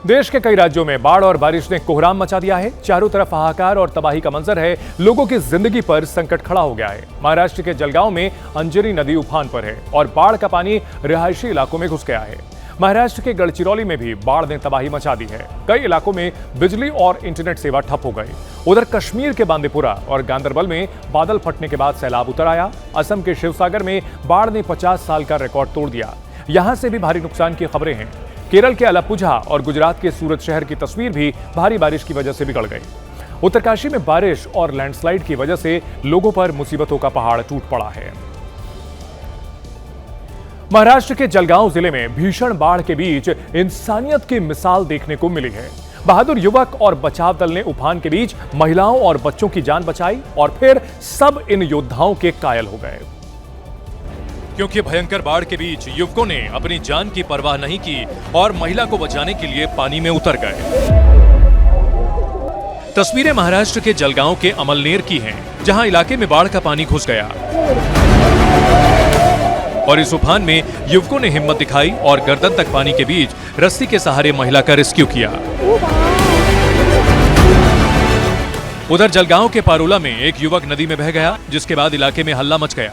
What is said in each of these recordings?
देश के कई राज्यों में बाढ़ और बारिश ने कोहराम मचा दिया है। चारों तरफ हाहाकार और तबाही का मंजर है। लोगों की जिंदगी पर संकट खड़ा हो गया है। महाराष्ट्र के जलगांव में अंजनी नदी उफान पर है और बाढ़ का पानी रिहायशी इलाकों में घुस गया है। महाराष्ट्र के गढ़चिरौली में भी बाढ़ ने तबाही मचा दी है। कई इलाकों में बिजली और इंटरनेट सेवा ठप हो गई। उधर कश्मीर के बांदीपुरा और गांदरबल में बादल फटने के बाद सैलाब उतर आया। असम के शिवसागर में बाढ़ ने 50 साल का रिकॉर्ड तोड़ दिया। यहां से भी भारी नुकसान की खबरें हैं। केरल के अलापुझा और गुजरात के सूरत शहर की तस्वीर भी भारी बारिश की वजह से बिगड़ गई। उत्तरकाशी में बारिश और लैंडस्लाइड की वजह से लोगों पर मुसीबतों का पहाड़ टूट पड़ा है। महाराष्ट्र के जलगांव जिले में भीषण बाढ़ के बीच इंसानियत की मिसाल देखने को मिली है। बहादुर युवक और बचाव दल ने उफान के बीच महिलाओं और बच्चों की जान बचाई और फिर सब इन योद्धाओं के कायल हो गए। क्योंकि भयंकर बाढ़ के बीच युवकों ने अपनी जान की परवाह नहीं की और महिला को बचाने के लिए पानी में उतर गए। तस्वीरें महाराष्ट्र के जलगांव के अमलनेर की हैं, जहां इलाके में बाढ़ का पानी घुस गया और इस उफान में युवकों ने हिम्मत दिखाई और गर्दन तक पानी के बीच रस्सी के सहारे महिला का रेस्क्यू किया। उधर जलगांव के पारोला में एक युवक नदी में बह गया, जिसके बाद इलाके में हल्ला मच गया।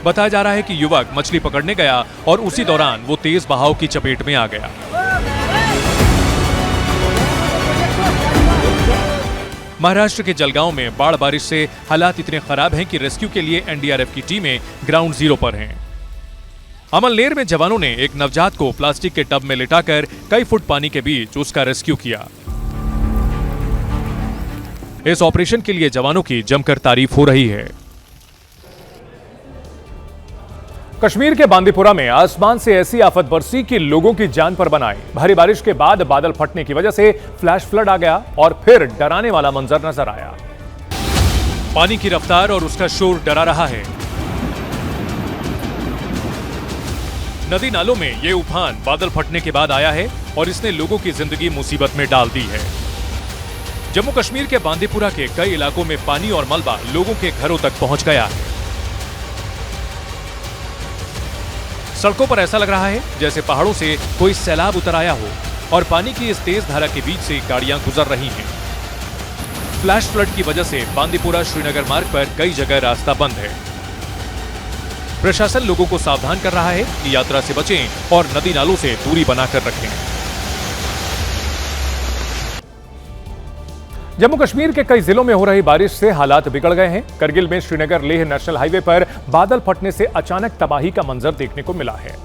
बताया जा रहा है कि युवक मछली पकड़ने गया और उसी दौरान वो तेज बहाव की चपेट में आ गया। महाराष्ट्र के जलगांव में बाढ़ बारिश से हालात इतने खराब हैं कि रेस्क्यू के लिए एनडीआरएफ की टीमें ग्राउंड जीरो पर हैं। अमलनेर में जवानों ने एक नवजात को प्लास्टिक के टब में लिटाकर कई फुट पानी के बीच उसका रेस्क्यू किया। इस ऑपरेशन के लिए जवानों की जमकर तारीफ हो रही है। कश्मीर के बांदीपुरा में आसमान से ऐसी आफत बरसी कि लोगों की जान पर बनाई। भारी बारिश के बाद बादल फटने की वजह से फ्लैश फ्लड आ गया और फिर डराने वाला मंजर नजर आया। पानी की रफ्तार और उसका शोर डरा रहा है। नदी नालों में ये उफान बादल फटने के बाद आया है और इसने लोगों की जिंदगी मुसीबत में डाल दी है। जम्मू कश्मीर के बांदीपुरा के कई इलाकों में पानी और मलबा लोगों के घरों तक पहुंच गया है। सड़कों पर ऐसा लग रहा है जैसे पहाड़ों से कोई सैलाब उतर आया हो और पानी की इस तेज धारा के बीच से गाड़ियां गुजर रही हैं। फ्लैश फ्लड की वजह से बांदीपुरा श्रीनगर मार्ग पर कई जगह रास्ता बंद है। प्रशासन लोगों को सावधान कर रहा है कि यात्रा से बचें और नदी नालों से दूरी बनाकर रखें। जम्मू कश्मीर के कई जिलों में हो रही बारिश से हालात बिगड़ गए हैं। करगिल में श्रीनगर लेह नेशनल हाईवे पर बादल फटने से अचानक तबाही का मंजर देखने को मिला है।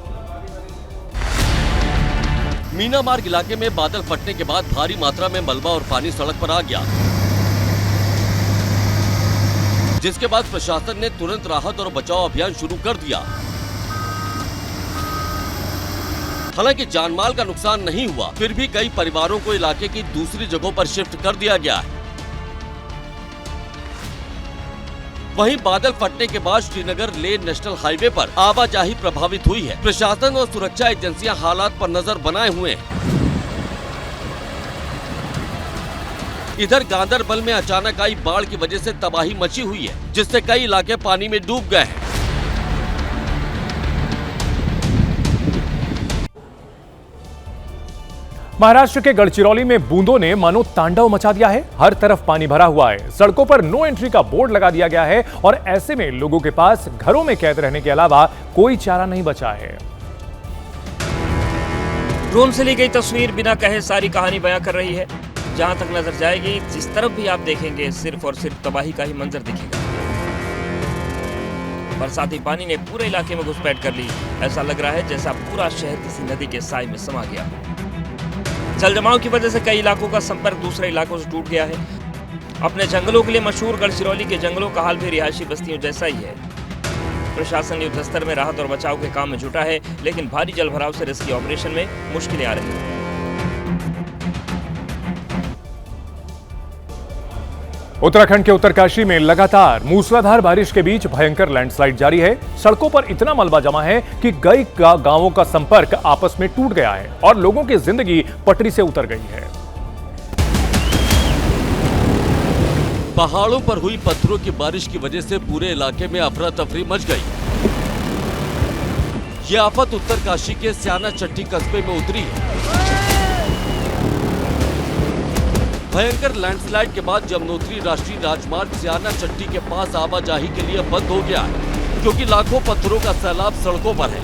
मीना मार्ग इलाके में बादल फटने के बाद भारी मात्रा में मलबा और पानी सड़क पर आ गया, जिसके बाद प्रशासन ने तुरंत राहत और बचाव अभियान शुरू कर दिया। हालांकि जानमाल का नुकसान नहीं हुआ, फिर भी कई परिवारों को इलाके की दूसरी जगहों पर शिफ्ट कर दिया गया है। वहीं बादल फटने के बाद श्रीनगर लेह नेशनल हाईवे पर आवाजाही प्रभावित हुई है। प्रशासन और सुरक्षा एजेंसियां हालात पर नजर बनाए हुए हैं। इधर गांदरबल में अचानक आई बाढ़ की वजह से तबाही मची हुई है, जिससे कई इलाके पानी में डूब गए हैं। महाराष्ट्र के गढ़चिरौली में बूंदों ने मानो तांडव मचा दिया है। हर तरफ पानी भरा हुआ है। सड़कों पर नो एंट्री का बोर्ड लगा दिया गया है और ऐसे में लोगों के पास घरों में कैद रहने के अलावा कोई चारा नहीं बचा है। ड्रोन से ली गई तस्वीर बिना कहे सारी कहानी बयां कर रही है। जहां तक नजर जाएगी, जिस तरफ भी आप देखेंगे, सिर्फ और सिर्फ तबाही का ही मंजर दिखेगा। बरसाती पानी ने पूरे इलाके में घुसपैठ कर ली। ऐसा लग रहा है जैसा पूरा शहर किसी नदी के साए में समा गया। जलजमाव की वजह से कई इलाकों का संपर्क दूसरे इलाकों से टूट गया है। अपने जंगलों के लिए मशहूर गढ़चिरौली के जंगलों का हाल भी रिहायशी बस्तियों जैसा ही है। प्रशासन युद्ध स्तर में राहत और बचाव के काम में जुटा है, लेकिन भारी जलभराव से रेस्क्यू ऑपरेशन में मुश्किलें आ रही हैं। उत्तराखंड के उत्तरकाशी में लगातार मूसलाधार बारिश के बीच भयंकर लैंडस्लाइड जारी है। सड़कों पर इतना मलबा जमा है कि कई गांवों का संपर्क आपस में टूट गया है और लोगों की जिंदगी पटरी से उतर गई है। पहाड़ों पर हुई पत्थरों की बारिश की वजह से पूरे इलाके में अफरा तफरी मच गई। ये आफत उत्तरकाशी के स्याना चट्टी कस्बे में उतरी है। भयंकर लैंडस्लाइड के बाद यमुनोत्री राष्ट्रीय राजमार्ग स्याना चट्टी के पास आवाजाही के लिए बंद हो गया है, क्योंकि लाखों पत्थरों का सैलाब सड़कों पर है।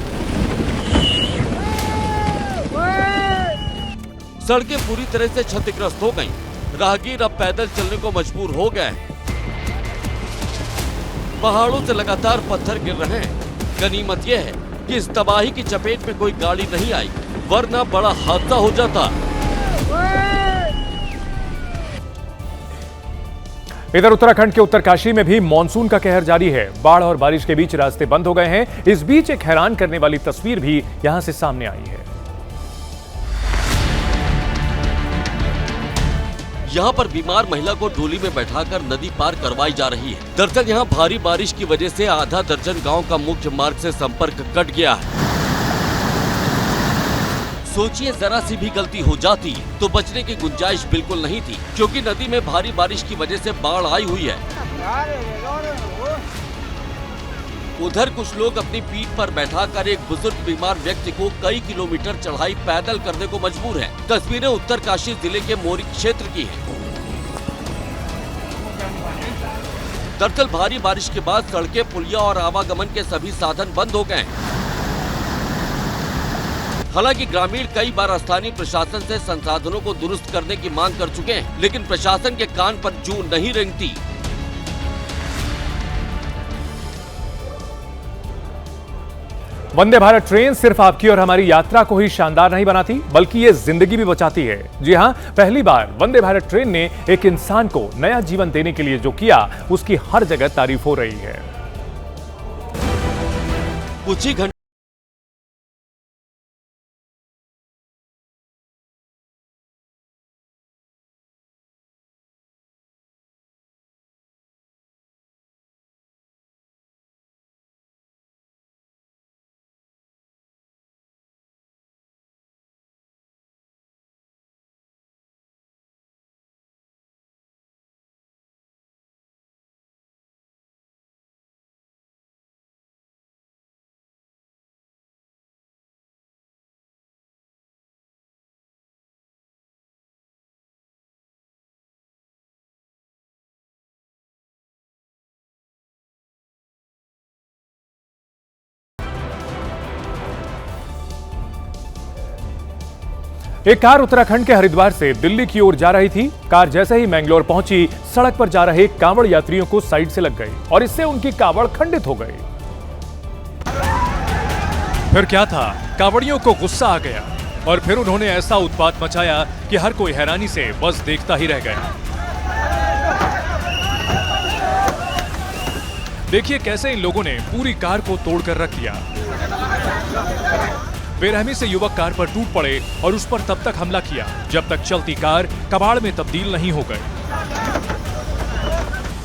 सड़कें पूरी तरह से क्षतिग्रस्त हो गईं। राहगीर अब पैदल चलने को मजबूर हो गए हैं। पहाड़ों से लगातार पत्थर गिर रहे हैं। गनीमत यह है कि इस तबाही की चपेट में कोई गाड़ी नहीं आई, वरना बड़ा हादसा हो जाता। इधर उत्तराखंड के उत्तरकाशी में भी मानसून का कहर जारी है। बाढ़ और बारिश के बीच रास्ते बंद हो गए हैं। इस बीच एक हैरान करने वाली तस्वीर भी यहां से सामने आई है। यहाँ पर बीमार महिला को डोली में बैठाकर नदी पार करवाई जा रही है। दरअसल यहाँ भारी बारिश की वजह से आधा दर्जन गांव का मुख्य मार्ग से संपर्क कट गया है। सोचिए, जरा सी भी गलती हो जाती तो बचने की गुंजाइश बिल्कुल नहीं थी, क्योंकि नदी में भारी बारिश की वजह से बाढ़ आई हुई है। उधर कुछ लोग अपनी पीठ पर बैठाकर एक बुजुर्ग बीमार व्यक्ति को कई किलोमीटर चढ़ाई पैदल करने को मजबूर है। तस्वीरें उत्तरकाशी जिले के मोरी क्षेत्र की हैं। दरअसल भारी बारिश के बाद सड़कें, पुलिया और आवागमन के सभी साधन बंद हो गए। हालांकि ग्रामीण कई बार स्थानीय प्रशासन से संसाधनों को दुरुस्त करने की मांग कर चुके हैं, लेकिन प्रशासन के कान पर जूं नहीं रेंगती। वंदे भारत ट्रेन सिर्फ आपकी और हमारी यात्रा को ही शानदार नहीं बनाती, बल्कि ये जिंदगी भी बचाती है। जी हां, पहली बार वंदे भारत ट्रेन ने एक इंसान को नया जीवन देने के लिए जो किया, उसकी हर जगह तारीफ हो रही है। कुछ ही घंटे एक कार उत्तराखंड के हरिद्वार से दिल्ली की ओर जा रही थी। कार जैसे ही मैंगलोर पहुंची, सड़क पर जा रहे कांवड़ यात्रियों को साइड से लग गई और इससे उनकी कांवड़ खंडित हो गई। फिर क्या था, कांवड़ियों को गुस्सा आ गया और फिर उन्होंने ऐसा उत्पात मचाया कि हर कोई हैरानी से बस देखता ही रह गया। देखिए कैसे इन लोगों ने पूरी कार को तोड़कर रख दिया। बेरहमी से युवक कार पर टूट पड़े और उस पर तब तक हमला किया जब तक चलती कार कबाड़ में तब्दील नहीं हो गई।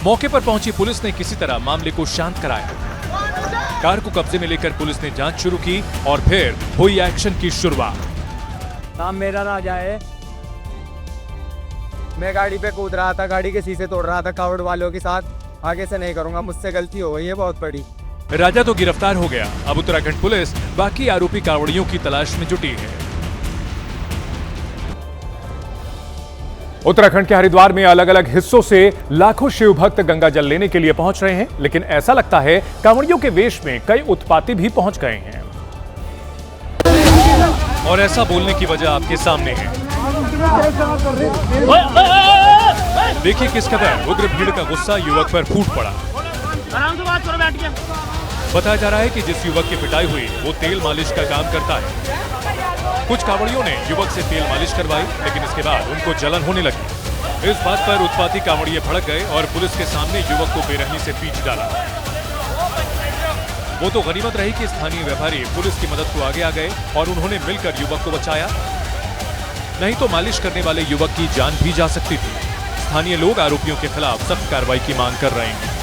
मौके पर पहुंची पुलिस ने किसी तरह मामले को शांत कराया। कार को कब्जे में लेकर पुलिस ने जांच शुरू की और फिर हुई एक्शन की शुरुआत। नाम मेरा ना जाए, मैं गाड़ी पे कूद रहा था, गाड़ी के शीशे तोड़ रहा था कावड़ वालों के साथ। आगे से नहीं करूंगा, मुझसे गलती हो गई है बहुत बड़ी। राजा तो गिरफ्तार हो गया। अब उत्तराखंड पुलिस बाकी आरोपी कांवड़ियों की तलाश में जुटी है। उत्तराखंड के हरिद्वार में अलग अलग हिस्सों से लाखों शिव भक्त गंगा जल लेने के लिए पहुंच रहे हैं, लेकिन ऐसा लगता है कांवड़ियों के वेश में कई उत्पाती भी पहुंच गए हैं। और ऐसा बोलने की वजह आपके सामने है। देखिए किस कदर उग्र भीड़ का गुस्सा युवक पर फूट पड़ा। बताया जा रहा है कि जिस युवक की पिटाई हुई वो तेल मालिश का काम करता है। कुछ कांवड़ियों ने युवक से तेल मालिश करवाई, लेकिन इसके बाद उनको जलन होने लगी। इस बात पर उत्पाती कांवड़िए भड़क गए और पुलिस के सामने युवक को बेरहमी से पीट डाला। वो तो गनीमत रही कि स्थानीय व्यापारी पुलिस की मदद को आगे आ गए और उन्होंने मिलकर युवक को बचाया, नहीं तो मालिश करने वाले युवक की जान भी जा सकती थी। स्थानीय लोग आरोपियों के खिलाफ सख्त कार्रवाई की मांग कर रहे हैं।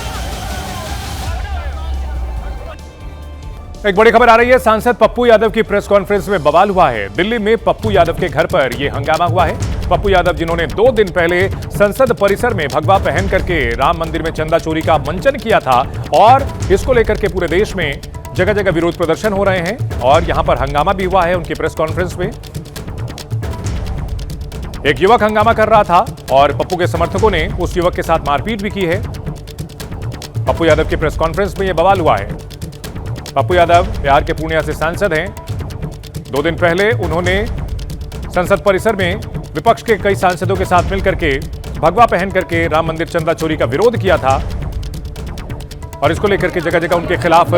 एक बड़ी खबर आ रही है। सांसद पप्पू यादव की प्रेस कॉन्फ्रेंस में बवाल हुआ है। दिल्ली में पप्पू यादव के घर पर यह हंगामा हुआ है। पप्पू यादव जिन्होंने 2 दिन पहले संसद परिसर में भगवा पहन करके राम मंदिर में चंदा चोरी का मंचन किया था और इसको लेकर के पूरे देश में जगह जगह विरोध प्रदर्शन हो रहे हैं और यहां पर हंगामा भी हुआ है उनकी प्रेस कॉन्फ्रेंस में। एक युवक हंगामा कर रहा था और पप्पू के समर्थकों ने उस युवक के साथ मारपीट भी की है। पप्पू यादव की प्रेस कॉन्फ्रेंस में यह बवाल हुआ है। पप्पू यादव बिहार के पूर्णिया से सांसद हैं। 2 दिन पहले उन्होंने संसद परिसर में विपक्ष के कई सांसदों के साथ मिलकर के भगवा पहन करके राम मंदिर चंदा चोरी का विरोध किया था और इसको लेकर के जगह जगह उनके खिलाफ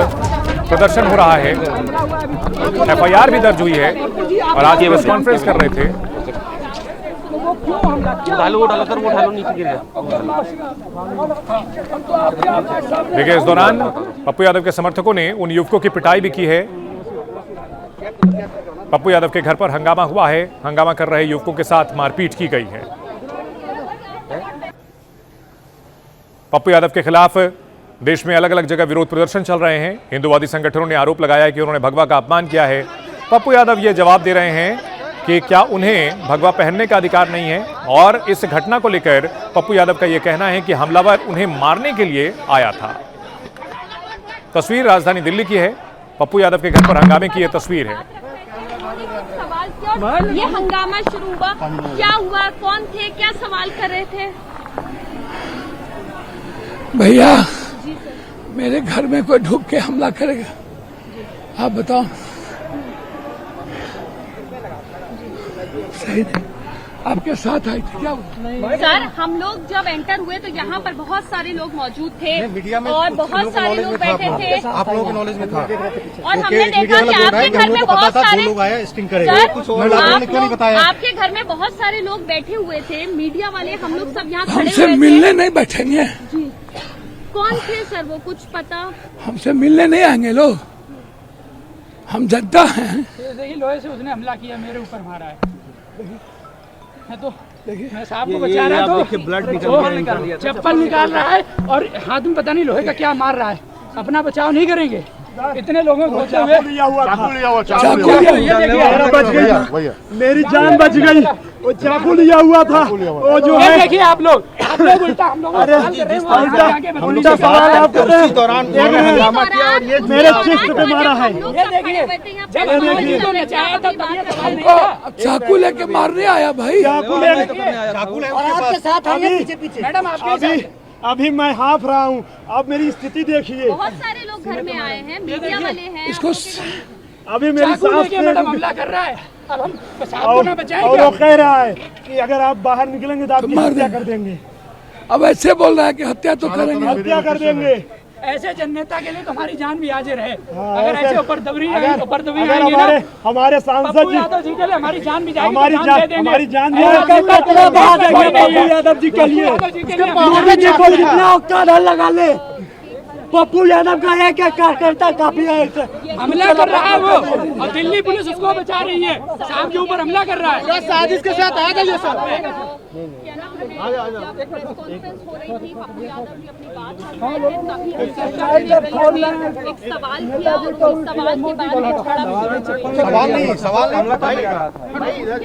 प्रदर्शन हो रहा है। एफआईआर भी दर्ज हुई है और आज ये प्रेस कॉन्फ्रेंस कर रहे थे। देखिए, इस दौरान पप्पू यादव के समर्थकों ने उन युवकों की पिटाई भी की है। पप्पू यादव के घर पर हंगामा हुआ है। हंगामा कर रहे युवकों के साथ मारपीट की गई है। पप्पू यादव के खिलाफ देश में अलग अलग जगह विरोध प्रदर्शन चल रहे हैं। हिंदुवादी संगठनों ने आरोप लगाया है कि उन्होंने भगवा का अपमान किया है। पप्पू यादव ये जवाब दे रहे हैं कि क्या उन्हें भगवा पहनने का अधिकार नहीं है और इस घटना को लेकर पप्पू यादव का यह कहना है कि हमलावर उन्हें मारने के लिए आया था। तस्वीर राजधानी दिल्ली की है। पप्पू यादव के घर पर हंगामे की यह तस्वीर है। ये हंगामा शुरू हुआ, क्या हुआ, कौन थे, क्या सवाल कर रहे थे? भैया, मेरे घर में कोई ढुक के हमला करेगा, आप बताओ। सही नहीं, आपके साथ आई थी क्या? सर, हम लोग जब एंटर हुए तो यहाँ पर बहुत सारे लोग मौजूद थे और बहुत सारे लोग बैठे थे। आप लोगों के नॉलेज में था और हमने देखा कि आपके घर में बहुत सारे लोग आए स्टिंग करेगा। आपके घर में बहुत सारे लोग बैठे हुए थे, मीडिया वाले, हम लोग सब यहाँ खड़े हमसे हुए थे। मिलने नहीं बैठेंगे। जी, कौन थे सर वो, कुछ पता? हमसे मिलने नहीं आएंगे लोग, हम जनता हैं। देखिए, लोहे से उसने हमला किया, मेरे ऊपर मारा है। मैं तो मैं साहब को बचा रहा था, चप्पल निकाल रहा है और हाथ में पता नहीं लोहे का क्या मार रहा है। अपना बचाव नहीं करेंगे, इतने लोगों को होते हुए मेरी जान बच गई। वो चाकू लिया हुआ था, वो जो है। देखिए आप लोग उल्टा हम लोग उल्टा सवाल आप कर रहे हैं। मेरे चेस्ट पे मारा है। चाकू लेके मारने आया भाई। चाकू आपके साथ मैडम, अभी मैं हाफ रहा हूँ। अब मेरी स्थिति देखिए। बहुत सारे लोग घर में आए हैं, मीडिया वाले हैं। इसको अभी मेरी सांस मैडम हमला कर रहा है। अब हम और वो कह रहा है कि अगर आप बाहर निकलेंगे तो आपकी हत्या कर देंगे। अब ऐसे बोल रहा है कि हत्या तो करेंगे, हत्या कर देंगे। ऐसे जननेता के लिए तो हमारी जान भी हाजिर है। अगर ऐसे ऊपर दबरी हमारे सांसद जी, यादव जी के लिए हमारी जान भी जाएगी। हमारी जान यादव जी के लिए कितना औकात लगा ले। पप्पू यादव का है क्या कार्यकर्ता काफी है, हमला कर रहा है वो, और दिल्ली पुलिस उसको बचा रही है। शाम के ऊपर हमला कर रहा है, साजिश के साथ आ गई सर। हो रही थी, पप्पू यादव जी अपनी बात एक सवाल किया और उस सवाल के बाद सवाल नहीं उसके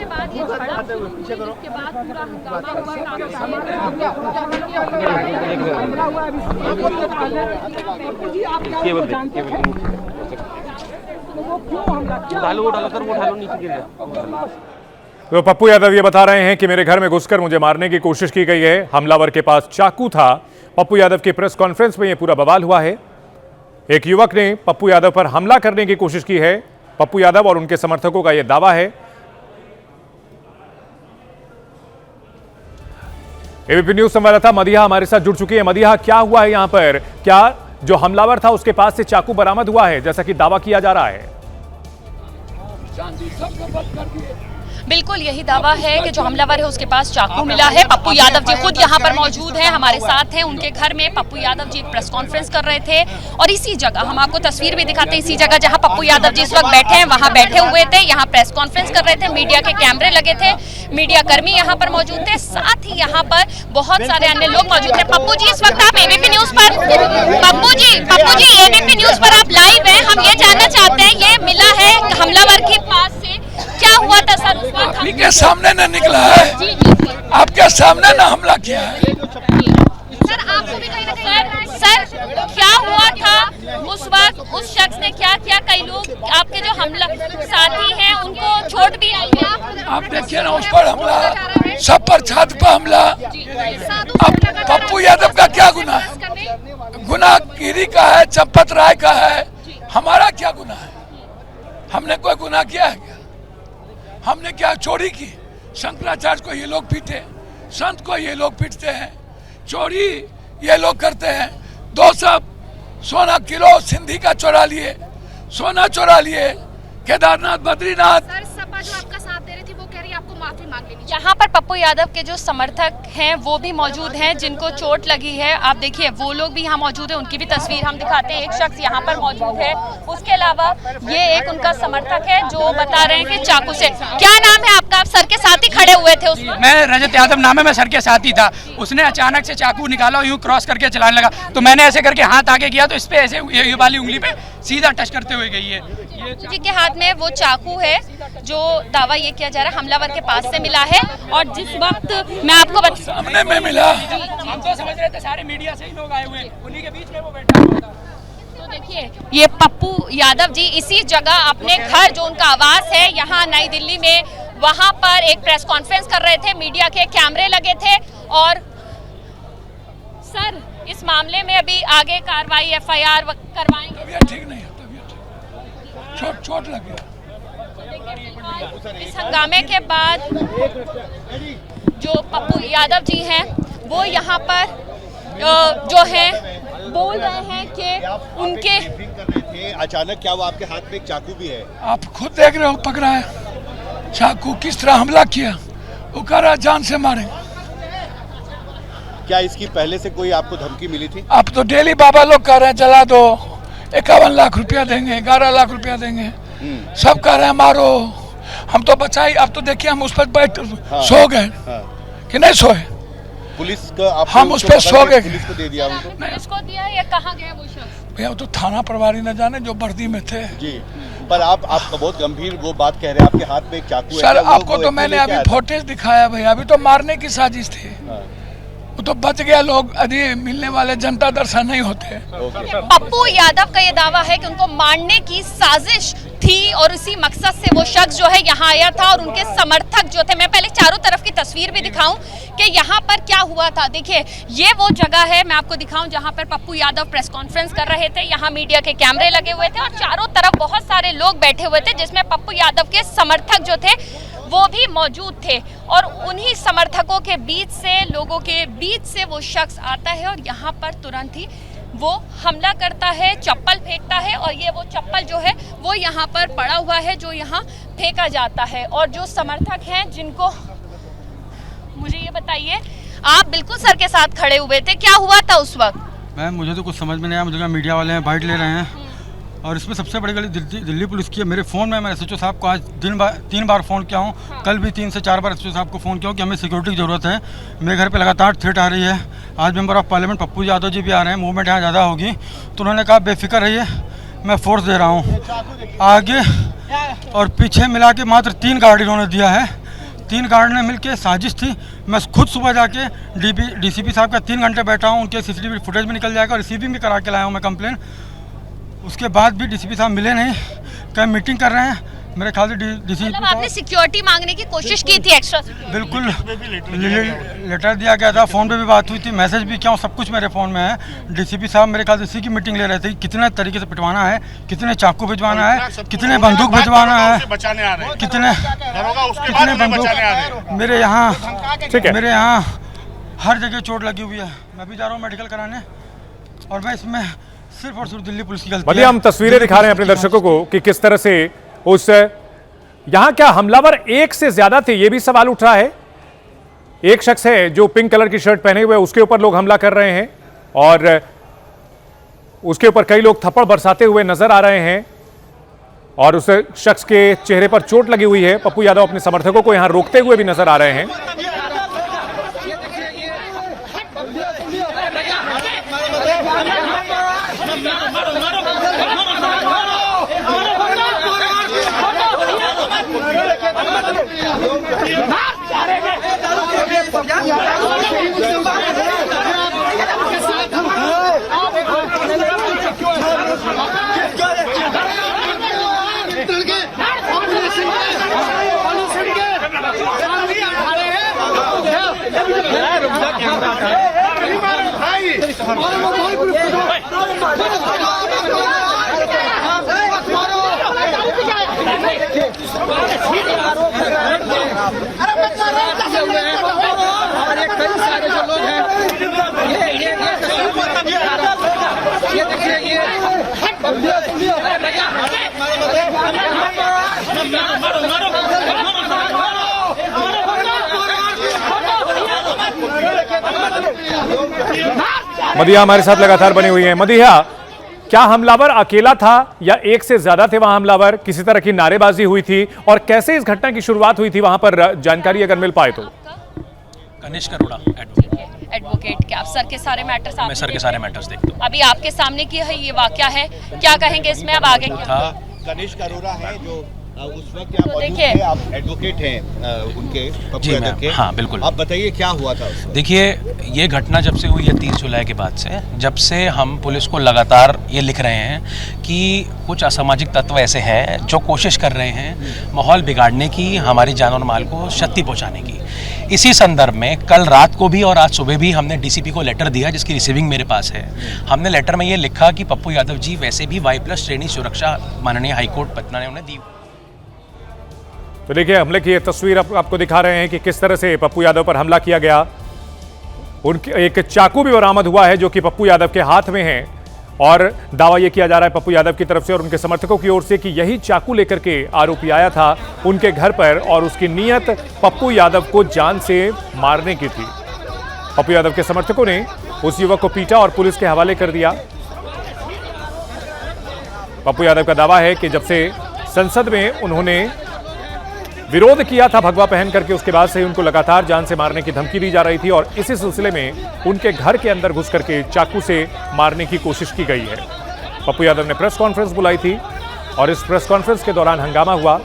बाद ये झगड़ा शुरू हुई, जिसके बाद पूरा तो पप्पू यादव ये बता रहे हैं कि मेरे घर में घुसकर मुझे मारने की कोशिश की गई है। हमलावर के पास चाकू था। पप्पू यादव की प्रेस कॉन्फ्रेंस में यह पूरा बवाल हुआ है। एक युवक ने पप्पू यादव पर हमला करने की कोशिश की है। पप्पू यादव और उनके समर्थकों का यह दावा है। एबीपी न्यूज संवाददाता मदिहा हमारे साथ जुड़ चुकी है। मदिहा, क्या हुआ है यहां पर? क्या जो हमलावर था उसके पास से चाकू बरामद हुआ है जैसा कि दावा किया जा रहा है? बिल्कुल यही दावा है कि जो हमलावर है उसके पास चाकू मिला है। पप्पू यादव जी खुद यहाँ पर मौजूद हैं, हमारे साथ हैं। उनके घर में पप्पू यादव जी एक प्रेस कॉन्फ्रेंस कर रहे थे और इसी जगह हम आपको तस्वीर भी दिखाते हैं। इसी जगह जहाँ पप्पू यादव जी इस वक्त बैठे हैं वहाँ बैठे हुए थे, यहाँ प्रेस कॉन्फ्रेंस कर रहे थे। मीडिया के कैमरे लगे थे, मीडिया कर्मी यहाँ पर मौजूद थे, साथ ही यहाँ पर बहुत सारे अन्य लोग मौजूद थे। पप्पू जी, इस वक्त आप एबीपी न्यूज पर, पप्पू जी एबीपी न्यूज पर आप लाइव हैं। हम ये जानना चाहते हैं, ये मिला है हमलावर के पास से, क्या हुआ था सर उस वक्त? आपके सामने न निकला है, आपके सामने न हमला किया है। सर आपको भी कहीं ना कहीं सर क्या हुआ था उस वक्त, उस शख्स ने क्या किया? कई लोग आपके जो हमला साथी हैं उनको चोट भी आई है। आप देखिए ना, उस पर हमला, सब पर छात्र पर हमला। अब पप्पू यादव का क्या गुनाह है? गुनाह गिरी का है, चंपत राय का है, हमारा क्या गुनाह है? हमने कोई गुनाह किया है क्या? हमने क्या चोरी की? शंकराचार्य को ये लोग पीटे, संत को ये लोग पीटते हैं, चोरी ये लोग करते हैं। 200 सोना किलो सिंधी का चोरा लिए, सोना चोरा लिए, केदारनाथ बद्रीनाथ। सर सपा जो आपका साथ दे रही थी वो कह रही है आपको माफी मांग लेनी चाहिए। यहाँ पर पप्पू यादव के जो समर्थक हैं वो भी मौजूद हैं जिनको चोट लगी है। आप देखिए वो लोग भी यहाँ मौजूद है, उनकी भी तस्वीर हम दिखाते हैं। एक शख्स यहाँ पर मौजूद है, उसके अलावा ये एक उनका समर्थक है जो बता रहे हैं कि चाकू से। क्या नाम है आपका? आप सर के साथ ही खड़े हुए थे उस वक्त? मैं रजत यादव नाम है, मैं सर के साथ ही था। उसने अचानक से चाकू निकाला, यूं क्रॉस करके चलाने लगा, तो मैंने ऐसे करके हाथ आगे किया तो इस पे ऐसे ये वाली उंगली पे सीधा टच करते हुए गई है। जी के हाथ में वो चाकू है जो दावा ये किया जा रहा है हमलावर के पास से मिला है। और जिस वक्त मैं आपको सामने में मिला, हम तो समझ रहे थे सारे मीडिया से ही लोग आए हुए, उन्हीं के बीच में वो बैठा हुआ था। तो देखिए ये पप्पू यादव जी इसी जगह अपने घर जो उनका आवास है यहाँ नई दिल्ली में, वहां पर एक प्रेस कॉन्फ्रेंस कर रहे थे, मीडिया के कैमरे लगे थे। और सर इस मामले में अभी आगे कार्रवाई FIR करवाएंगे? ठीक नहीं है, तबीयत चोट लग गया। इस हंगामे के बाद जो पप्पू यादव जी हैं वो यहाँ पर जो है बोल रहे हैं कि उनके अचानक क्या वो आपके हाथ में एक चाकू भी है? आप खुद देख रहे हो, पकड़ा है चाकू, किस तरह हमला किया। वो कह रहा जान से मारेंगे। क्या इसकी पहले से कोई आपको धमकी मिली थी? अब तो डेली बाबा लोग कह रहे हैं जला दो, 51 लाख रुपया देंगे, 11 लाख रुपया देंगे, सब कह रहे हैं मारो। हम तो बचाई, अब तो देखिए हम उस पर बैठ सो गए कि नहीं सोए? पुलिस को हम उस पर सो गए। पुलिस को दे दिया उनको? पुलिस को दिया या कहाँ गया वो शख्स? भैया वो तो थाना प्रभारी न जाने जो वर्दी में थे जी। पर आप बहुत गंभीर वो बात कह रहे हैं, आपके हाथ में एक चाकू है। सर आपको तो मैंने अभी फुटेज दिखाया भैया, अभी तो मारने की साजिश थी, वो तो बच गया। लोग अभी मिलने वाले जनता दर्शन नहीं होते। पप्पू यादव का ये दावा है कि उनको मारने की साजिश थी और इसी मकसद से वो शख्स जो है यहाँ आया था और उनके समर्थक जो थे। मैं पहले चारों तरफ की तस्वीर भी दिखाऊं कि यहाँ पर क्या हुआ था। देखिए ये वो जगह है, मैं आपको दिखाऊं जहाँ पर पप्पू यादव प्रेस कॉन्फ्रेंस कर रहे थे। यहाँ मीडिया के कैमरे लगे हुए थे और चारों तरफ बहुत सारे लोग बैठे हुए थे जिसमें पप्पू यादव के समर्थक जो थे वो भी मौजूद थे। और उन्हीं समर्थकों के बीच से, लोगों के बीच से वो शख्स आता है और यहाँ पर तुरंत ही वो हमला करता है, चप्पल फेंकता है। और ये वो चप्पल जो है वो यहाँ पर पड़ा हुआ है जो यहाँ फेंका जाता है। और जो समर्थक हैं जिनको, मुझे ये बताइए, आप बिल्कुल सर के साथ खड़े हुए थे, क्या हुआ था उस वक्त? मैम मुझे तो कुछ समझ में नहीं आया। मुझे मीडिया वाले हैं, बाइट ले रहे हैं और इसमें सबसे बड़ी गलती दिल्ली पुलिस की है। मेरे फ़ोन में मैं SHO साहब को आज 3 बार फ़ोन किया हूँ, कल भी 3 से 4 बार SHO साहब को फ़ोन किया हूँ कि हमें सिक्योरिटी की ज़रूरत है। मेरे घर पे लगातार थ्रेट आ रही है। आज member of parliament Pappu Yadav ji भी आ रहे हैं, मूवमेंट यहाँ ज़्यादा होगी, तो उन्होंने कहा बेफिक्र रहिए, मैं फोर्स दे रहा हूँ। आगे और पीछे मिला के मात्र 3 गार्ड इन्होंने दिया है। 3 गार्ड ने मिलकर साजिश थी। मैं खुद सुबह जाके DCP साहब का 3 घंटे बैठा हूँ, उनके CCTV फुटेज भी निकल जाएगा और रिसीविंग भी करा के लाया हूँ मैं कंप्लेन। उसके बाद भी DCP साहब मिले नहीं, कहीं मीटिंग कर रहे हैं। मेरे ख्याल से DCP मतलब आपने सिक्योरिटी मांगने की कोशिश की थी, एक्स्ट्रा बिल्कुल लेटर दिया गया था, फ़ोन पे भी बात हुई थी, मैसेज भी किया, सब कुछ मेरे फ़ोन में है। DCP साहब मेरे ख्याल से इसी की मीटिंग ले रहे थे, कितने तरीके से पिटवाना है, कितने चाकू भिजवाना है, कितने बंदूक भिजवाना है, कितने बंदूक। मेरे यहाँ हर जगह चोट लगी हुई है। मैं भी जा रहा हूँ मेडिकल कराने और मैं इसमें सिर्फ और सिर्फ दिल्ली पुलिस की गलती है। हम तस्वीरें दिखा रहे हैं अपने दर्शकों को कि किस तरह से उस यहां क्या हमलावर एक से ज्यादा थे, ये भी सवाल उठ रहा है। एक शख्स है जो पिंक कलर की शर्ट पहने हुए, उसके ऊपर लोग हमला कर रहे हैं और उसके ऊपर कई लोग थप्पड़ बरसाते हुए नजर आ रहे हैं और उस शख्स के चेहरे पर चोट लगी हुई है। पप्पू यादव अपने समर्थकों को यहां रोकते हुए भी नजर आ रहे हैं। मदिहा हमारे साथ लगातार बनी हुई है। मदिहा, क्या हमलावर अकेला था या एक से ज्यादा थे वहां हमलावर? किसी तरह की नारेबाजी हुई थी और कैसे इस घटना की शुरुआत हुई थी वहां पर, जानकारी अगर मिल पाए तो। कनिष्क अरोड़ा एडवोकेट, क्या आप सर के सारे मैटर्स मैं सर के सारे मैटर्स देखता हूँ। अभी आपके सामने की है ये वाकया है, क्या कहेंगे इसमें? अब आगे क्या? कनिष्क अरोड़ा है जो उस वक्त यहाँ मौजूद थे, आप एडवोकेट हैं उनके पप्पू यादव के। हाँ बिल्कुल। आप बताइए क्या हुआ था? देखिए, ये घटना जब से हुई है 30 जुलाई के बाद से, जब से हम पुलिस को लगातार ये लिख रहे हैं कि कुछ असामाजिक तत्व ऐसे हैं जो कोशिश कर रहे हैं माहौल बिगाड़ने की, हमारी जान और माल को क्षति पहुँचाने की। इसी संदर्भ में कल रात को भी और आज सुबह भी हमने डीसीपी को लेटर दिया, जिसकी रिसीविंग मेरे पास है। हमने लेटर में ये लिखा कि पप्पू यादव जी वैसे भी Y+ श्रेणी सुरक्षा माननीय हाईकोर्ट पटना ने उन्हें दी। तो देखिए, हमले की ये तस्वीर आपको दिखा रहे हैं कि किस तरह से पप्पू यादव पर हमला किया गया। उनके एक चाकू भी बरामद हुआ है जो कि पप्पू यादव के हाथ में है और दावा यह किया जा रहा है पप्पू यादव की तरफ से और उनके समर्थकों की ओर से कि यही चाकू लेकर के आरोपी आया था उनके घर पर और उसकी नीयत पप्पू यादव को जान से मारने की थी। पप्पू यादव के समर्थकों ने उस युवक को पीटा और पुलिस के हवाले कर दिया। पप्पू यादव का दावा है कि जब से संसद में उन्होंने विरोध किया था भगवा पहन करके, उसके बाद से उनको लगातार जान से मारने की धमकी दी जा रही थी और इसी सिलसिले में उनके घर के अंदर घुस करके चाकू से मारने की कोशिश की गई है। पप्पू यादव ने प्रेस कॉन्फ्रेंस बुलाई थी और इस प्रेस कॉन्फ्रेंस के दौरान हंगामा हुआ।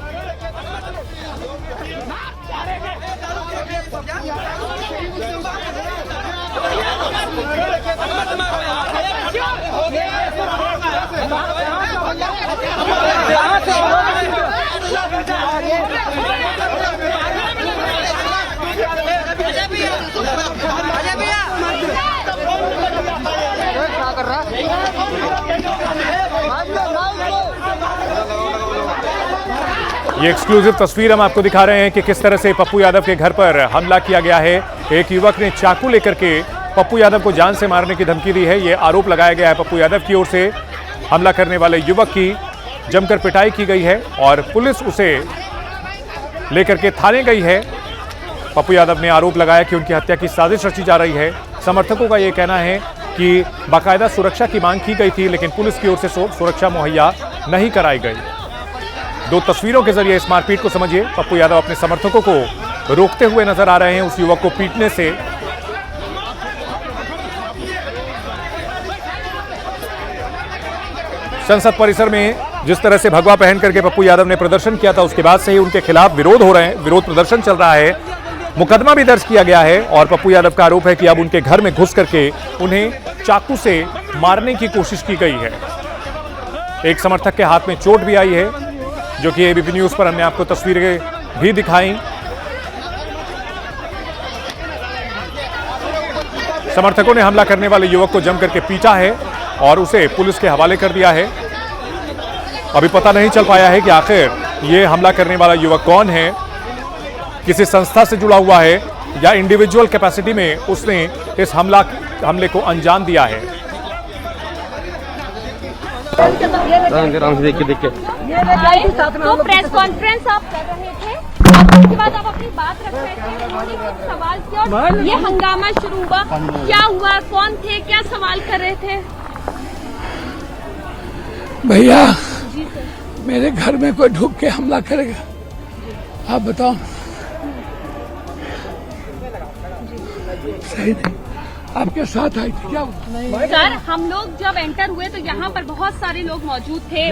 ये एक्सक्लूसिव तस्वीर हम आपको दिखा रहे हैं कि किस तरह से पप्पू यादव के घर पर हमला किया गया है। एक युवक ने चाकू लेकर के पप्पू यादव को जान से मारने की धमकी दी है। ये आरोप लगाया गया है पप्पू यादव की ओर से। हमला करने वाले युवक की जमकर पिटाई की गई है और पुलिस उसे लेकर के थाने गई है। पप्पू यादव ने आरोप लगाया कि उनकी हत्या की साजिश रची जा रही है। समर्थकों का यह कहना है कि बाकायदा सुरक्षा की मांग की गई थी लेकिन पुलिस की ओर से सुरक्षा मुहैया नहीं कराई गई। दो तस्वीरों के जरिए इस मारपीट को समझिए। पप्पू यादव अपने समर्थकों को रोकते हुए नजर आ रहे हैं उस युवक को पीटने से। संसद परिसर में जिस तरह से भगवा पहन करके पप्पू यादव ने प्रदर्शन किया था उसके बाद से ही उनके खिलाफ विरोध प्रदर्शन चल रहा है। मुकदमा भी दर्ज किया गया है और पप्पू यादव का आरोप है कि अब उनके घर में घुस करके उन्हें चाकू से मारने की कोशिश की गई है। एक समर्थक के हाथ में चोट भी आई है जो कि एबीपी न्यूज पर हमने आपको तस्वीरें भी दिखाई। समर्थकों ने हमला करने वाले युवक को जम करके पीटा है और उसे पुलिस के हवाले कर दिया है। अभी पता नहीं चल पाया है कि आखिर ये हमला करने वाला युवक कौन है, किसी संस्था से जुड़ा हुआ है या इंडिविजुअल कैपेसिटी में उसने इस हमले को अंजाम दिया है। तो प्रेस कॉन्फ्रेंस आप कर रहे थे, उसके बाद आप अपनी बात रख रहे थे, उन्होंने कुछ सवाल किया और ये हंगामा शुरू हुआ। क्या हुआ, कौन थे, क्या सवाल कर रहे थे? भैया मेरे घर में कोई ढुक के हमला करेगा, आप बताओ। सही नहीं, आपके साथ आई थी क्या? सर, हम लोग जब एंटर हुए तो यहाँ पर बहुत सारे लोग मौजूद थे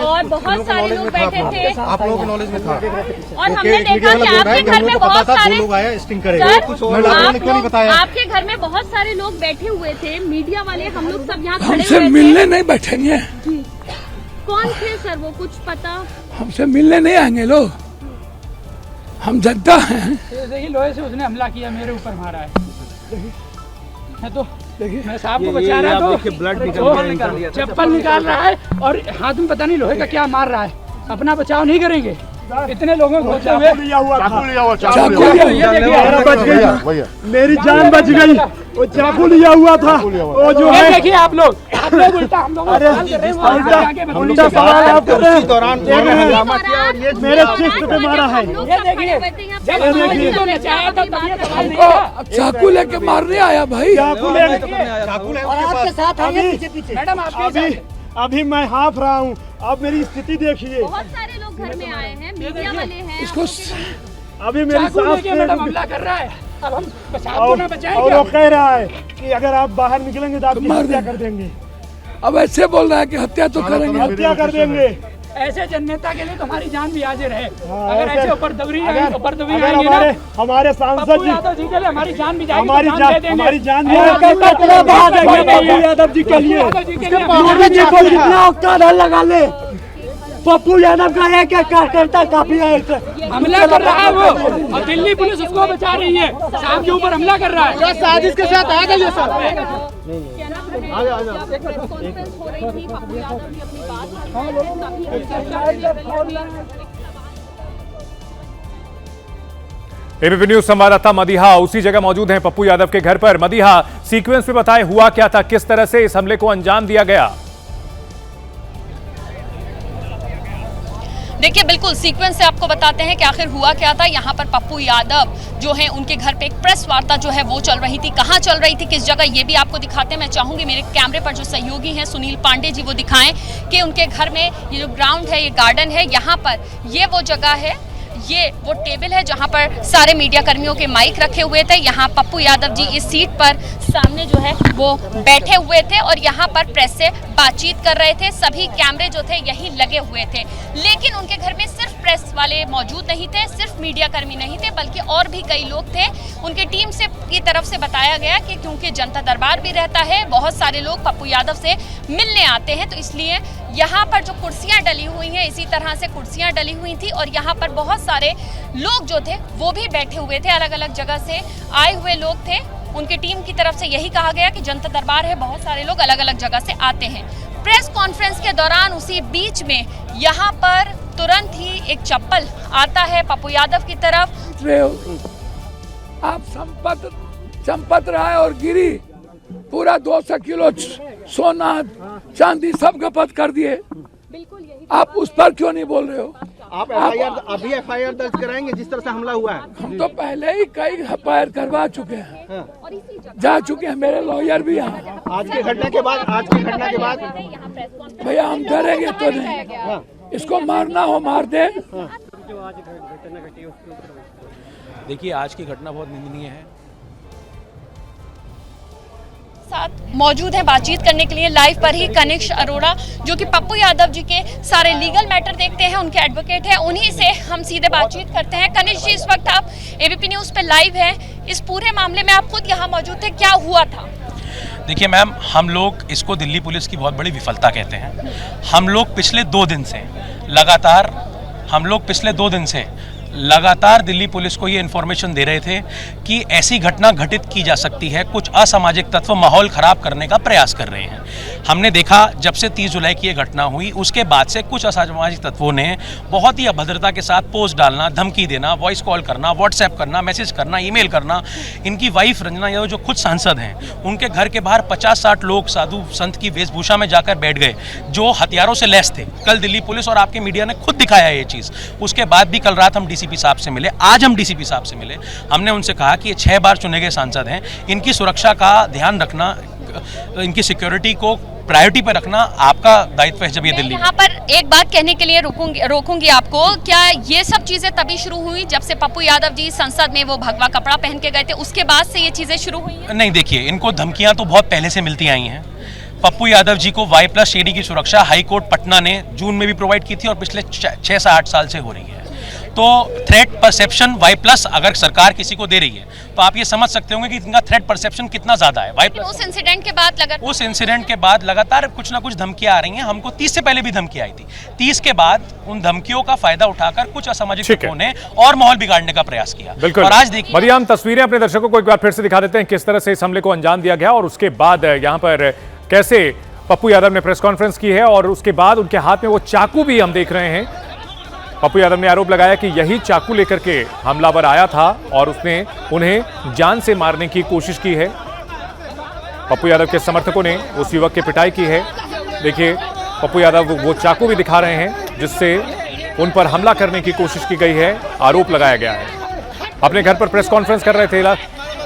और बहुत सारे लोग बैठे थे। आप लोगों के नॉलेज में था और हमने देखा कि आपके घर में बहुत सारे लोग आए स्टिंग करेंगे। आपके घर में बहुत सारे लोग बैठे हुए थे, मीडिया वाले, हम लोग सब यहाँ खड़े हमसे हुए थे। मिलने नहीं बैठेंगे। कौन थे सर वो, कुछ पता? हमसे मिलने नहीं आएंगे लोग, हम जनता हैं। लोहे से उसने हमला किया, मेरे ऊपर मारा है। मैं तो मैं साहब को बचा रहा था तो चप्पल निकाल रहा है और हाथ में पता नहीं लोहे का क्या मार रहा है। अपना बचाव नहीं करेंगे। इतने लोगों को चाकू लिया बच गई, मेरी जान बच गई। वो चाकू लिया हुआ था, वो जो है देखिए आप लोग उल्टा हम लोग उल्टा सवाल आप कर रहे हैं। मेरे चेस्ट पे मारा है। चाकू लेके मारने आया भाई। चाकू लेके साथ मैडम अभी मैं हाफ रहा हूँ। अब मेरी स्थिति देखिए। बहुत सारे लोग घर में आए हैं, मीडिया वाले हैं। इसको अभी मेरी सांस मैडम हमला कर रहा है। अब हम और वो कह रहा है कि अगर आप बाहर निकलेंगे तो आपकी हत्या कर देंगे। अब ऐसे बोल रहा है कि हत्या तो करेंगे, हत्या कर देंगे। ऐसे जननेता के लिए तो हमारी जान भी हाजिर है। अगर ऐसे ऊपर दबरी हमारे सांसद जी के लिए हमारी जान भी जाएगी। हमारी जान यादव जी के लिए कितना औकात लगा ले। पप्पू यादव का एक कार्यकर्ता काफी है। हमला कर रहा है वो और दिल्ली पुलिस उसको बचा रही है। साहब के ऊपर हमला कर रहा है। साजिश के साथ आ जाइए सर। एबीपी न्यूज संवाददाता मदीहा उसी जगह मौजूद हैं पप्पू यादव के घर पर। मदीहा, सीक्वेंस में बताएं हुआ क्या था, किस तरह से इस हमले को अंजाम दिया गया? देखिए बिल्कुल सीक्वेंस से आपको बताते हैं कि आखिर हुआ क्या था। यहाँ पर पप्पू यादव जो है उनके घर पे एक प्रेस वार्ता जो है वो चल रही थी। कहाँ चल रही थी, किस जगह, ये भी आपको दिखाते हैं। मैं चाहूंगी मेरे कैमरे पर जो सहयोगी हैं सुनील पांडे जी वो दिखाएं कि उनके घर में ये जो ग्राउंड है, ये गार्डन है, यहाँ पर ये वो जगह है, ये वो टेबल है जहां पर सारे मीडिया कर्मियों के माइक रखे हुए थे। यहाँ पप्पू यादव जी इस सीट पर सामने जो है वो बैठे हुए थे और यहाँ पर प्रेस से बातचीत कर रहे थे। सभी कैमरे जो थे यहीं लगे हुए थे, लेकिन उनके घर में सिर्फ प्रेस वाले मौजूद नहीं थे, सिर्फ मीडिया कर्मी नहीं थे, बल्कि और भी कई लोग थे। उनकी टीम से की तरफ से बताया गया कि क्योंकि जनता दरबार भी रहता है, बहुत सारे लोग पप्पू यादव से मिलने आते हैं, तो इसलिए यहाँ पर जो कुर्सियाँ डली हुई हैं इसी तरह से कुर्सियाँ डली हुई थी और यहाँ पर बहुत सारे लोग जो थे वो भी बैठे हुए थे। अलग अलग जगह से आए हुए लोग थे। उनकी टीम की तरफ से यही कहा गया कि जनता दरबार है, बहुत सारे लोग अलग अलग जगह से आते हैं। प्रेस कॉन्फ्रेंस के दौरान उसी बीच में यहाँ पर तुरंत ही एक चप्पल आता है पप्पू यादव की तरफ। आप संपत राय और गिरी पूरा 200 किलो सोना चांदी सब खपत कर दिए। आप उस पर क्यों नहीं बोल रहे हो? आप अभी एफआईआर दर्ज कराएंगे जिस तरह से हमला हुआ है? हम तो पहले ही कई एफआईआर करवा चुके हैं, जा चुके हैं, मेरे लॉयर भी यहाँ। आज की घटना के बाद भैया हम डरेंगे तो नहीं, इसको मारना हो मार दे। देखिए आज की घटना बहुत निंदनीय है। साथ मौजूद है बातचीत करने के लिए लाइव पर ही कनिष्क अरोड़ा, जो कि पप्पू यादव जी के सारे लीगल मैटर देखते हैं, उनके एडवोकेट हैं, उन्हीं से हम सीधे बातचीत करते हैं। कनिष्क जी, इस वक्त आप एबीपी न्यूज पे लाइव हैं, इस पूरे मामले में आप खुद यहाँ मौजूद थे, क्या हुआ था? देखिए मैम, हम लोग इसको दिल्ली पुलिस की बहुत बड़ी विफलता कहते हैं। हम लोग पिछले 2 दिन से लगातार दिल्ली पुलिस को ये इन्फॉर्मेशन दे रहे थे कि ऐसी घटना घटित की जा सकती है, कुछ असामाजिक तत्व माहौल खराब करने का प्रयास कर रहे हैं। हमने देखा जब से 30 जुलाई की ये घटना हुई उसके बाद से कुछ असामाजिक तत्वों ने बहुत ही अभद्रता के साथ पोस्ट डालना, धमकी देना, वॉइस कॉल करना, व्हाट्सएप करना, मैसेज करना, ईमेल करना। इनकी वाइफ रंजना यादव जो खुद सांसद हैं, उनके घर के बाहर 50-60 लोग साधु संत की वेशभूषा में जाकर बैठ गए जो हथियारों से लैस थे। कल दिल्ली पुलिस और आपके मीडिया ने खुद दिखाया ये चीज़। उसके बाद भी कल रात हम डीसीपी साहब से मिले, आज हम डीसीपी साहब से मिले। हमने उनसे कहा कि ये 6 बार चुने गए सांसद हैं, इनकी सुरक्षा का ध्यान रखना, इनकी सिक्योरिटी को प्रायोरिटी पर रखना आपका दायित्व है। जब ये दिल्ली यहाँ पर एक बात कहने के लिए रोकूंगी आपको, क्या ये सब चीजें तभी शुरू हुई जब से पप्पू यादव जी संसद में वो भगवा कपड़ा पहन के गए थे, उसके बाद से ये चीजें शुरू हुई हैं? नहीं, देखिए इनको धमकियां तो बहुत पहले से मिलती आई हैं। पप्पू यादव जी को Y+ श्रेणी की सुरक्षा हाई कोर्ट पटना ने जून में भी प्रोवाइड की थी और पिछले 6 से 8 साल से हो रही है। तो थ्रेट परसेप्शन Y+ अगर सरकार किसी को दे रही है तो आप ये समझ सकते होंगे कि इनका थ्रेट परसेप्शन कितना ज्यादा है। Y+ उस इंसिडेंट के बाद लगातार कुछ ना कुछ धमकियां आ रही हैं। हमको 30 से पहले भी धमकी आई थी। 30 के बाद उन धमकियों का फायदा उठाकर कुछ असामाजिक तत्वों ने और माहौल बिगाड़ने का प्रयास किया। बिल्कुल। और आज देखिए, बढ़िया, हम तस्वीरें अपने दर्शकों को एक बार फिर से दिखा देते हैं किस तरह से इस हमले को अंजाम दिया गया और उसके बाद यहाँ पर कैसे पप्पू यादव ने प्रेस कॉन्फ्रेंस की है और उसके बाद उनके हाथ में वो चाकू भी हम देख रहे हैं। पप्पू यादव ने आरोप लगाया कि यही चाकू लेकर के हमलावर आया था और उसने उन्हें जान से मारने की कोशिश की है। पप्पू यादव के समर्थकों ने उस युवक की पिटाई की है। देखिए, पप्पू यादव वो चाकू भी दिखा रहे हैं जिससे उन पर हमला करने की कोशिश की गई है, आरोप लगाया गया है। अपने घर पर प्रेस कॉन्फ्रेंस कर रहे थे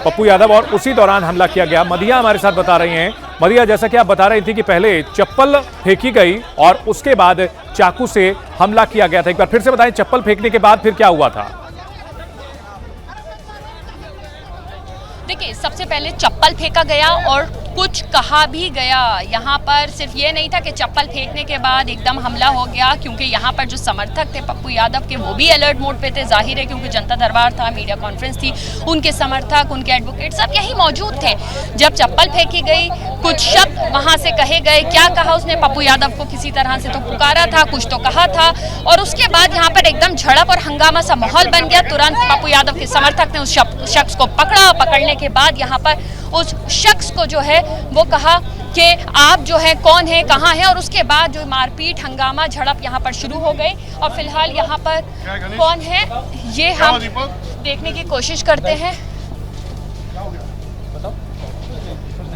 पप्पू यादव और उसी दौरान हमला किया गया। मदिया हमारे साथ बता रही हैं। मदिया, जैसा कि आप बता रही थी कि पहले चप्पल फेंकी गई और उसके बाद चाकू से हमला किया गया था। एक बार फिर से बताएं, चप्पल फेंकने के बाद फिर क्या हुआ था? देखिए, सबसे पहले चप्पल फेंका गया और कुछ कहा भी गया। यहाँ पर सिर्फ ये नहीं था कि चप्पल फेंकने के बाद एकदम हमला हो गया, क्योंकि यहाँ पर जो समर्थक थे पप्पू यादव के वो भी अलर्ट मोड पे थे। जाहिर है, क्योंकि जनता दरबार था, मीडिया कॉन्फ्रेंस थी, उनके समर्थक, उनके एडवोकेट सब यही मौजूद थे। जब चप्पल फेंकी गई, कुछ शब्द वहाँ से कहे गए। क्या कहा उसने? पप्पू यादव को किसी तरह से तो पुकारा था, कुछ तो कहा था और उसके बाद यहाँ पर एकदम झड़प और हंगामा सा माहौल बन गया। तुरंत पप्पू यादव के समर्थक ने उस शख्स को पकड़ा। पकड़ने के बाद यहाँ पर उस शख्स को जो है वो कहा कि आप जो है कौन है, कहाँ है, और उसके बाद जो मारपीट, हंगामा, झड़प यहाँ पर शुरू हो गई। और फिलहाल यहाँ पर कौन है ये हम देखने की कोशिश करते हैं।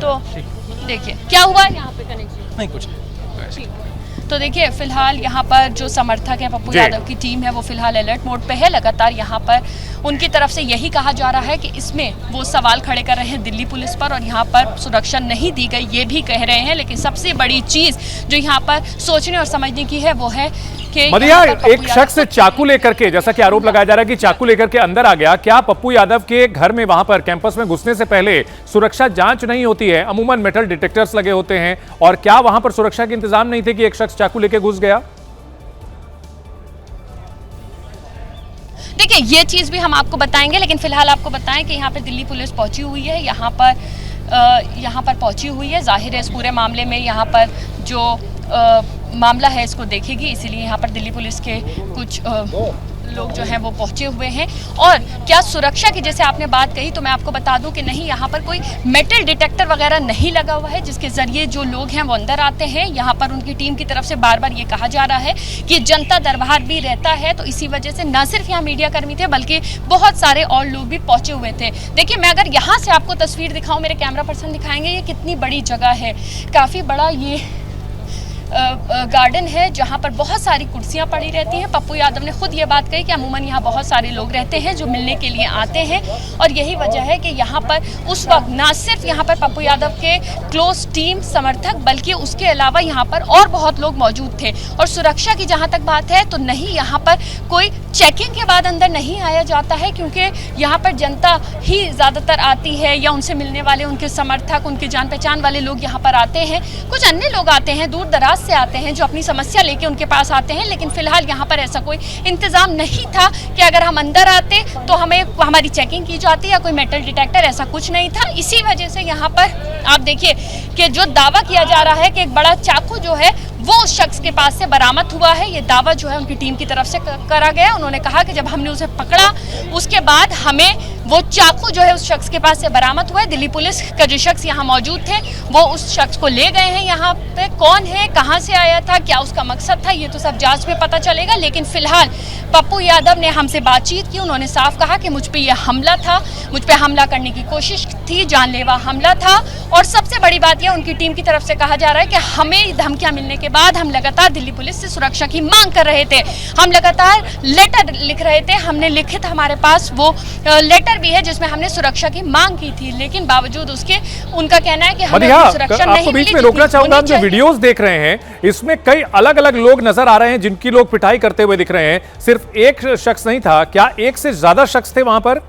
तो देखिए क्या हुआ यहाँ पे कनेक्शन। नहीं कुछ तो देखिए, फिलहाल यहाँ पर जो समर्थक है पप्पू यादव की टीम है वो फिलहाल अलर्ट मोड पे है। लगातार यहाँ पर उनकी तरफ से यही कहा जा रहा है कि इसमें वो सवाल खड़े कर रहे हैं दिल्ली पुलिस पर और यहाँ पर सुरक्षा नहीं दी गई, ये भी कह रहे हैं। लेकिन सबसे बड़ी चीज जो यहाँ पर सोचने और समझने की है वो है कि मदिया, एक शख्स चाकू लेकर के, जैसा कि आरोप लगाया जा रहा है कि चाकू लेकर के अंदर आ गया। क्या पप्पू यादव के घर में वहां पर कैंपस में घुसने से पहले सुरक्षा जांच नहीं होती है? अमूमन मेटल डिटेक्टर्स लगे होते हैं और क्या वहां पर सुरक्षा के इंतजाम नहीं थे कि एक शख्स चाकू लेकर घुस गया? देखिए, ये चीज भी हम आपको बताएंगे, लेकिन फिलहाल आपको बताएं कि यहाँ पर दिल्ली पुलिस पहुंची हुई है। यहाँ पर पहुंची हुई है। जाहिर है इस पूरे मामले में यहाँ पर जो मामला है इसको देखेगी, इसीलिए यहाँ पर दिल्ली पुलिस के कुछ लोग जो हैं वो पहुंचे हुए हैं। और क्या सुरक्षा की जैसे आपने बात कही, तो मैं आपको बता दूं कि नहीं, यहाँ पर कोई मेटल डिटेक्टर वगैरह नहीं लगा हुआ है जिसके जरिए जो लोग हैं वो अंदर आते हैं। यहाँ पर उनकी टीम की तरफ से बार बार ये कहा जा रहा है कि जनता दरबार भी रहता है, तो इसी वजह से न सिर्फ यहाँ मीडिया कर्मी थे बल्कि बहुत सारे और लोग भी पहुंचे हुए थे। देखिए, मैं अगर यहाँ से आपको तस्वीर दिखाऊं, मेरे कैमरा पर्सन दिखाएंगे, ये कितनी बड़ी जगह है। काफ़ी बड़ा ये गार्डन है जहां पर बहुत सारी कुर्सियां पड़ी रहती हैं। पप्पू यादव ने खुद ये बात कही कि अमूमन यहाँ बहुत सारे लोग रहते हैं जो मिलने के लिए आते हैं और यही वजह है कि यहाँ पर उस वक्त ना सिर्फ यहाँ पर पप्पू यादव के क्लोज टीम समर्थक बल्कि उसके अलावा यहाँ पर और बहुत लोग मौजूद थे। और सुरक्षा की जहाँ तक बात है तो नहीं, यहाँ पर कोई चेकिंग के बाद अंदर नहीं आया जाता है, क्योंकि यहाँ पर जनता ही ज़्यादातर आती है या उनसे मिलने वाले उनके समर्थक, उनके जान पहचान वाले लोग यहाँ पर आते हैं। कुछ अन्य लोग आते हैं, दूर दराज से आते हैं जो अपनी समस्या लेके उनके पास आते हैं। लेकिन फिलहाल यहाँ पर ऐसा कोई इंतजाम नहीं था कि अगर हम अंदर आते तो हमें हमारी चेकिंग की जाती या कोई मेटल डिटेक्टर, ऐसा कुछ नहीं था। इसी वजह से यहाँ पर आप देखिए कि जो दावा किया जा रहा है कि एक बड़ा चाकू जो है वो उस शख्स के पास से बरामद हुआ है, ये दावा जो है उनकी टीम की तरफ से करा गया। उन्होंने कहा कि जब हमने उसे पकड़ा उसके बाद हमें वो चाकू जो है उस शख्स के पास से बरामद हुआ है। दिल्ली पुलिस का जो शख्स यहाँ मौजूद थे वो उस शख्स को ले गए हैं। यहाँ पे कौन है, कहाँ से आया था, क्या उसका मकसद था, ये तो सब जांच में पता चलेगा। लेकिन फिलहाल पप्पू यादव ने हमसे बातचीत की, उन्होंने साफ कहा कि मुझ पे ये हमला था, मुझ पे हमला करने की कोशिश थी, जानलेवा हमला था। और सबसे बड़ी बात यह उनकी टीम की तरफ से कहा जा रहा है कि हमें धमकियां मिलने के बाद हम लगातार दिल्ली पुलिस से सुरक्षा की मांग कर रहे थे, हम लगातार लेटर लिख रहे थे, हमने लिखित हमारे पास वो लेटर भी है जिसमें हमने सुरक्षा की मांग की थी। लेकिन बावजूद उसके उनका कहना है कि हमें सुरक्षा नहीं मिली। बीच में रोकना चाहूंगा, जो वीडियोस देख रहे हैं इसमें कई अलग अलग लोग नजर आ रहे हैं जिनकी लोग पिटाई करते हुए दिख रहे हैं। सिर्फ एक शख्स नहीं था, क्या एक से ज्यादा शख्स थे वहां पर?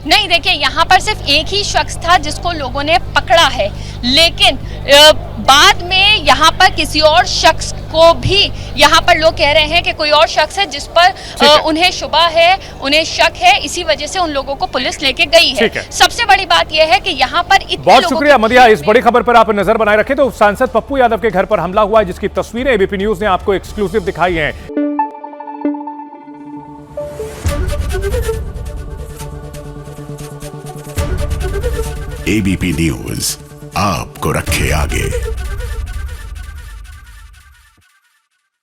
नहीं, देखिए यहाँ पर सिर्फ एक ही शख्स था जिसको लोगों ने पकड़ा है, लेकिन बाद में यहाँ पर किसी और शख्स को भी यहाँ पर लोग कह रहे हैं कि कोई और शख्स है जिस पर उन्हें शुबा है, उन्हें शक है, इसी वजह से उन लोगों को पुलिस लेके गई है। सबसे बड़ी बात यह है कि यहाँ पर इतने बहुत शुक्रिया मदिया, इस बड़ी खबर पर आप नजर बनाए रखें। तो सांसद पप्पू यादव के घर पर हमला हुआ है, जिसकी तस्वीरें एबीपी न्यूज ने आपको एक्सक्लूसिव दिखाई हैं। एबीपी न्यूज आपको रखे आगे।